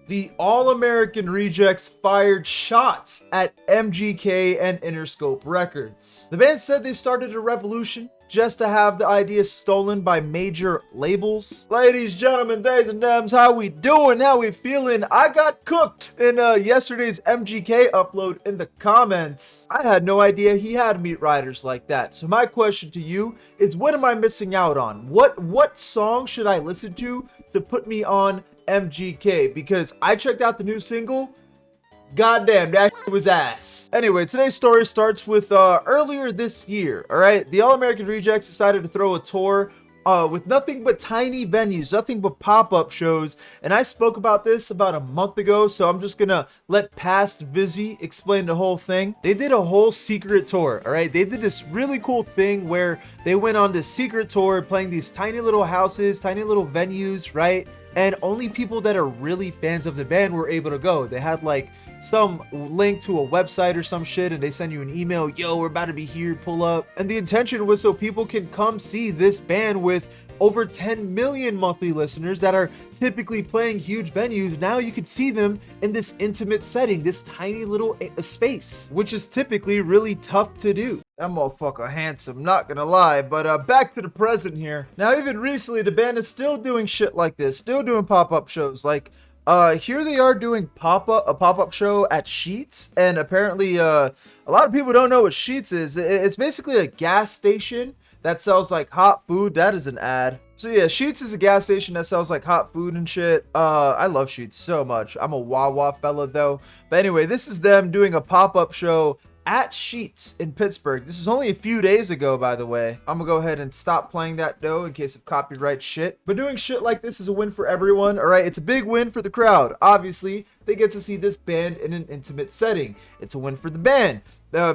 The All-American Rejects fired shots at MGK and Interscope Records. The band said they started a revolution just to have the idea stolen by major labels. Ladies, gentlemen, theys and dems, how we doing? How we feeling? I got cooked in yesterday's MGK upload in the comments. I had no idea he had meat riders like that. So my question to you is, what am I missing out on? What song should I listen to put me on MGK? Because I checked out the new single. Goddamn, that was ass. Anyway, today's story starts with earlier this year. All right, the All-American Rejects decided to throw a tour with nothing but tiny venues, nothing but pop-up shows, and I spoke about this about a month ago, so I'm just gonna let past Vizzy explain the whole thing. They did a whole secret tour. All right, they did this really cool thing where they went on this secret tour playing these tiny little houses, tiny little venues, right? And only people that are really fans of the band were able to go. They had like some link to a website or some shit, and they send you an email, yo, we're about to be here, pull up. And the intention was so people can come see this band with over 10 million monthly listeners that are typically playing huge venues. Now you can see them in this intimate setting, this tiny little space, which is typically really tough to do. That motherfucker handsome, not gonna lie. But back to the present here. Now, even recently, the band is still doing shit like this, still doing pop-up shows. Like, here they are doing a pop-up show at Sheetz, and apparently, a lot of people don't know what Sheetz is. It's basically a gas station that sells like hot food. That is an ad. So yeah, Sheetz is a gas station that sells like hot food and shit. I love Sheetz so much. I'm a Wawa fella though. But anyway, this is them doing a pop-up show at Sheetz in Pittsburgh. This is only a few days ago, by the way. I'm gonna go ahead and stop playing that though in case of copyright shit. But doing shit like this is a win for everyone, all right? It's a big win for the crowd. Obviously, they get to see this band in an intimate setting. It's a win for the band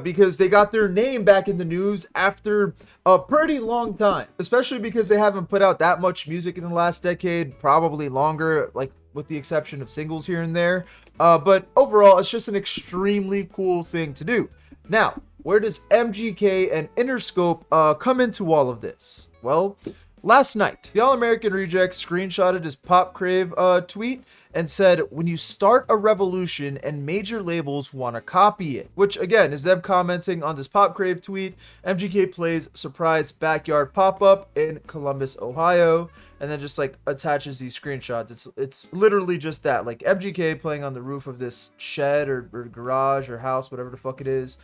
because they got their name back in the news after a pretty long time, especially because they haven't put out that much music in the last decade, probably longer, like with the exception of singles here and there. But overall, it's just an extremely cool thing to do. Now, where does MGK and Interscope come into all of this? Well, last night, the All-American Rejects screenshotted his Pop Crave tweet and said, when you start a revolution and major labels want to copy it, which again is them commenting on this Pop Crave tweet. MGK plays surprise backyard pop-up in Columbus, Ohio, and then just like attaches these screenshots. It's literally just that, like MGK playing on the roof of this shed or garage or house, whatever the fuck it is,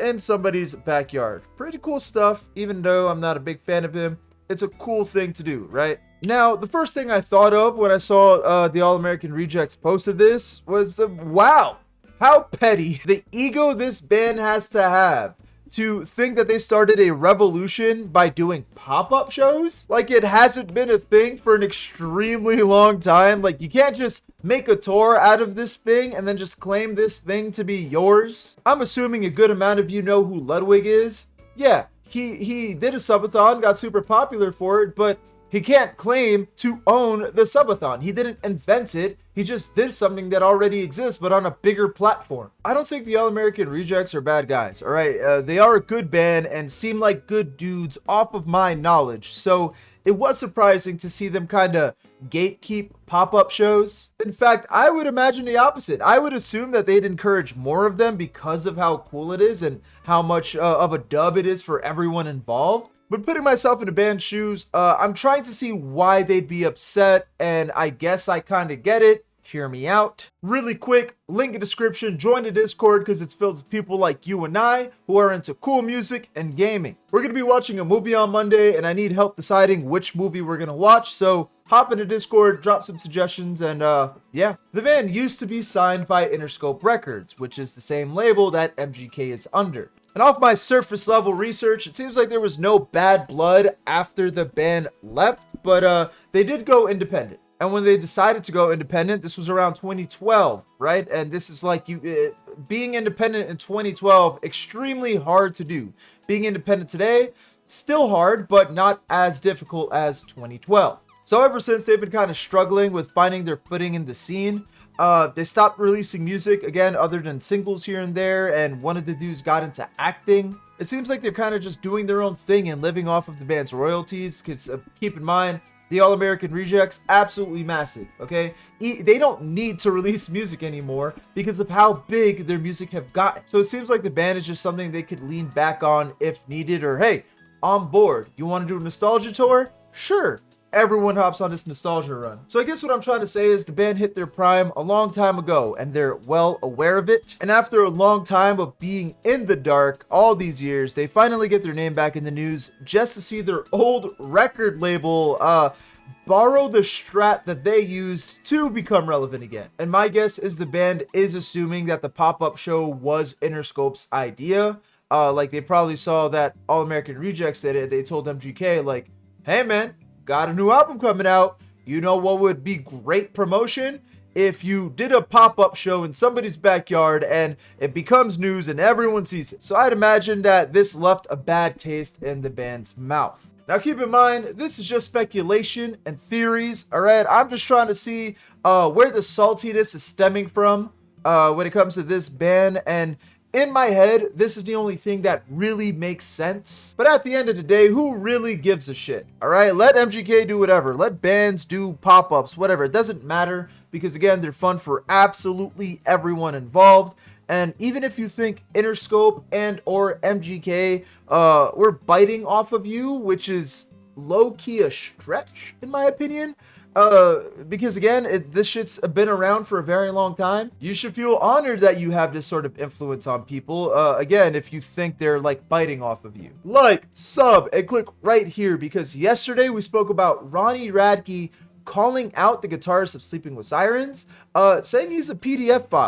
in somebody's backyard. Pretty cool stuff, even though I'm not a big fan of him. It's a cool thing to do, right? Now, the first thing I thought of when I saw the All-American Rejects posted this was, wow, how petty. The ego this band has to have to think that they started a revolution by doing pop-up shows. Like, it hasn't been a thing for an extremely long time. Like, you can't just make a tour out of this thing and then just claim this thing to be yours. I'm assuming a good amount of you know who Ludwig is. Yeah, he did a subathon, got super popular for it, but he can't claim to own the subathon. He didn't invent it. He just did something that already exists, but on a bigger platform. I don't think the All-American Rejects are bad guys, all right? They are a good band and seem like good dudes off of my knowledge. So it was surprising to see them kind of gatekeep pop-up shows. In fact, I would imagine the opposite. I would assume that they'd encourage more of them because of how cool it is and how much of a dub it is for everyone involved. But putting myself in the band's shoes, I'm trying to see why they'd be upset, and I guess I kind of get it. Hear me out. Really quick, link in description, join the Discord because it's filled with people like you and I who are into cool music and gaming. We're going to be watching a movie on Monday, and I need help deciding which movie we're going to watch, so hop into Discord, drop some suggestions, and yeah. The band used to be signed by Interscope Records, which is the same label that MGK is under. And off my surface level research, it seems like there was no bad blood after the band left, but they did go independent. And when they decided to go independent, this was around 2012, right? And this is like being independent in 2012, extremely hard to do. Being independent today, still hard, but not as difficult as 2012. So ever since, they've been kind of struggling with finding their footing in the scene. They stopped releasing music again, other than singles here and there, and one of the dudes got into acting. It seems like they're kind of just doing their own thing and living off of the band's royalties, because keep in mind, The All American Rejects, absolutely massive, okay? They don't need to release music anymore because of how big their music have gotten. So it seems like the band is just something they could lean back on if needed, or hey, on board. You want to do a nostalgia tour? Sure. Everyone hops on this nostalgia run. So I guess what I'm trying to say is the band hit their prime a long time ago and they're well aware of it. And after a long time of being in the dark all these years, they finally get their name back in the news just to see their old record label borrow the strat that they used to become relevant again. And my guess is the band is assuming that the pop-up show was Interscope's idea. Like they probably saw that All American Rejects did it. They told MGK like, hey man, got a new album coming out. You know what would be great promotion? If you did a pop-up show in somebody's backyard and it becomes news and everyone sees it. So I'd imagine that this left a bad taste in the band's mouth. Now keep in mind, this is just speculation and theories, all right? I'm just trying to see where the saltiness is stemming from when it comes to this band, and in my head, this is the only thing that really makes sense. But at the end of the day, who really gives a shit? All right, let MGK do whatever. Let bands do pop-ups, whatever. It doesn't matter because, again, they're fun for absolutely everyone involved. And even if you think Interscope and or MGK were biting off of you, which is low-key a stretch, in my opinion, because again, this shit's been around for a very long time. You should feel honored that you have this sort of influence on people. Again, if you think they're like biting off of you. Like, sub, and click right here because yesterday we spoke about Ronnie Radke calling out the guitarist of Sleeping with Sirens, saying he's a PDF file.